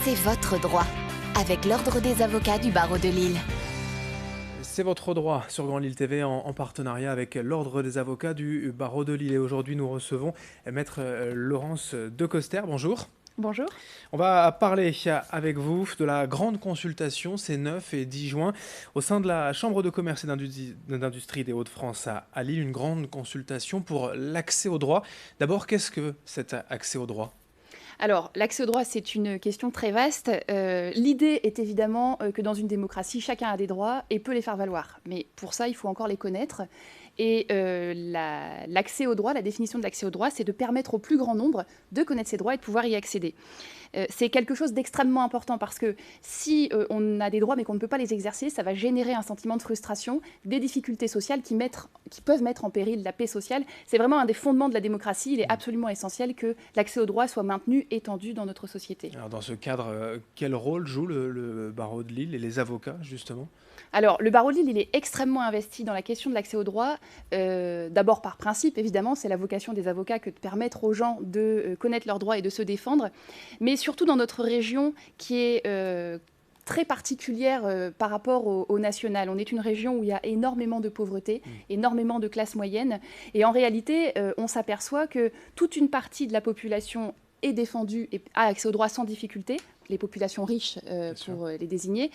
C'est votre droit, avec l'Ordre des avocats du barreau de Lille. C'est votre droit sur Grand Lille TV en partenariat avec l'Ordre des avocats du barreau de Lille. Et aujourd'hui, nous recevons Maître Laurence Decoster. Bonjour. Bonjour. On va parler avec vous de la grande consultation ces 9 et 10 juin au sein de la Chambre de commerce et d'industrie des Hauts-de-France à Lille. Une grande consultation pour l'accès au droit. D'abord, qu'est-ce que cet accès au droit ? Alors, l'accès au droit, c'est une question très vaste. L'idée est évidemment que dans une démocratie, chacun a des droits et peut les faire valoir. Mais pour ça, il faut encore les connaître. Et l'accès au droit, la définition de l'accès au droit, c'est de permettre au plus grand nombre de connaître ses droits et de pouvoir y accéder. C'est quelque chose d'extrêmement important parce que si on a des droits mais qu'on ne peut pas les exercer, ça va générer un sentiment de frustration, des difficultés sociales qui peuvent mettre en péril la paix sociale. C'est vraiment un des fondements de la démocratie. Il est absolument essentiel que l'accès au droit soit maintenu, étendu dans notre société. Alors dans ce cadre, quel rôle joue le barreau de Lille et les avocats justement ? Alors, le barreau de Lille, il est extrêmement investi dans la question de l'accès au droit. D'abord par principe, évidemment, c'est la vocation des avocats que de permettre aux gens de connaître leurs droits et de se défendre. Mais surtout dans notre région qui est très particulière par rapport au national. On est une région où il y a énormément de pauvreté, énormément de classes moyennes. Et en réalité, on s'aperçoit que toute une partie de la population est défendue et a accès au droit sans difficulté, les populations riches pour les désigner,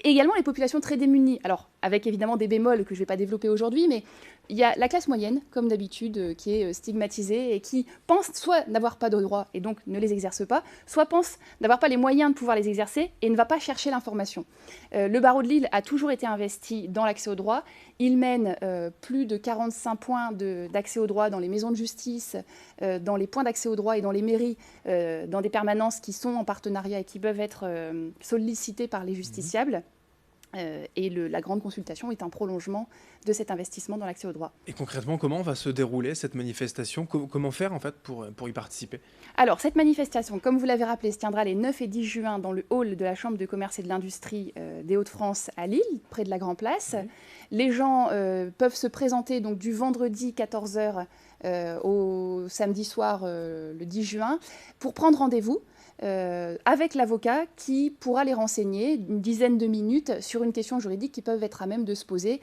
et également les populations très démunies. Alors, avec évidemment des bémols que je ne vais pas développer aujourd'hui, mais il y a la classe moyenne, comme d'habitude, qui est stigmatisée et qui pense soit n'avoir pas de droits et donc ne les exerce pas, soit pense n'avoir pas les moyens de pouvoir les exercer et ne va pas chercher l'information. Le barreau de Lille a toujours été investi dans l'accès au droit. Il mène plus de 45 points d'accès au droit dans les maisons de justice, dans les points d'accès au droit et dans les mairies, dans des permanences qui sont en partenariat et qui peuvent être sollicités par les justiciables. Et la grande consultation est un prolongement de cet investissement dans l'accès au droit. Et concrètement, comment va se dérouler cette manifestation ? Comment faire en fait pour y participer ? Alors, cette manifestation, comme vous l'avez rappelé, se tiendra les 9 et 10 juin dans le hall de la Chambre de commerce et de l'industrie des Hauts-de-France à Lille, près de la Grand Place. Oui. Les gens peuvent se présenter donc, du vendredi 14h au samedi soir le 10 juin pour prendre rendez-vous. Avec l'avocat qui pourra les renseigner une dizaine de minutes sur une question juridique qui peuvent être à même de se poser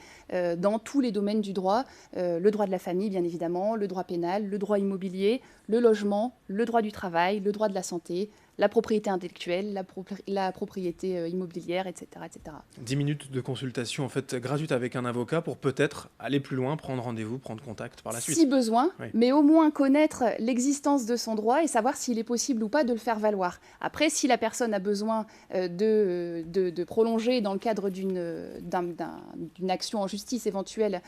dans tous les domaines du droit, le droit de la famille bien évidemment, le droit pénal, le droit immobilier, le logement, le droit du travail, le droit de la santé, la propriété intellectuelle, la propriété immobilière, etc., etc. 10 minutes de consultation en fait gratuite avec un avocat pour peut-être aller plus loin, prendre rendez-vous, prendre contact par la suite. Si besoin, oui. Mais au moins connaître l'existence de son droit et savoir s'il est possible ou pas de le faire valoir. Après, si la personne a besoin de prolonger dans le cadre d'une action en justice éventuelle,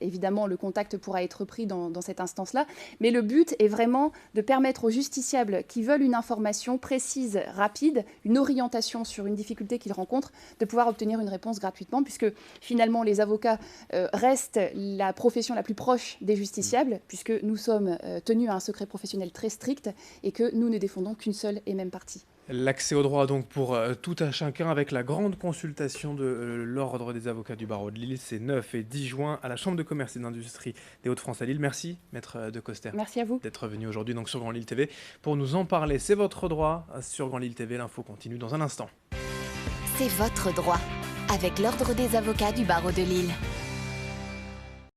évidemment le contact pourra être pris dans cette instance-là. Mais le but est vraiment de permettre aux justiciables qui veulent une information précise, rapide, une orientation sur une difficulté qu'ils rencontrent, de pouvoir obtenir une réponse gratuitement, puisque finalement les avocats restent la profession la plus proche des justiciables, puisque nous sommes tenus à un secret professionnel très strict et que nous ne défendons qu'une seule et même partie. L'accès au droit donc pour tout un chacun avec la grande consultation de l'Ordre des avocats du barreau de Lille, c'est 9 et 10 juin à la Chambre de commerce et d'industrie des Hauts-de-France à Lille. Merci Maître Decoster. Merci à vous d'être venu aujourd'hui donc sur Grand Lille TV pour nous en parler. C'est votre droit sur Grand Lille TV. L'info continue dans un instant. C'est votre droit avec l'Ordre des avocats du barreau de Lille.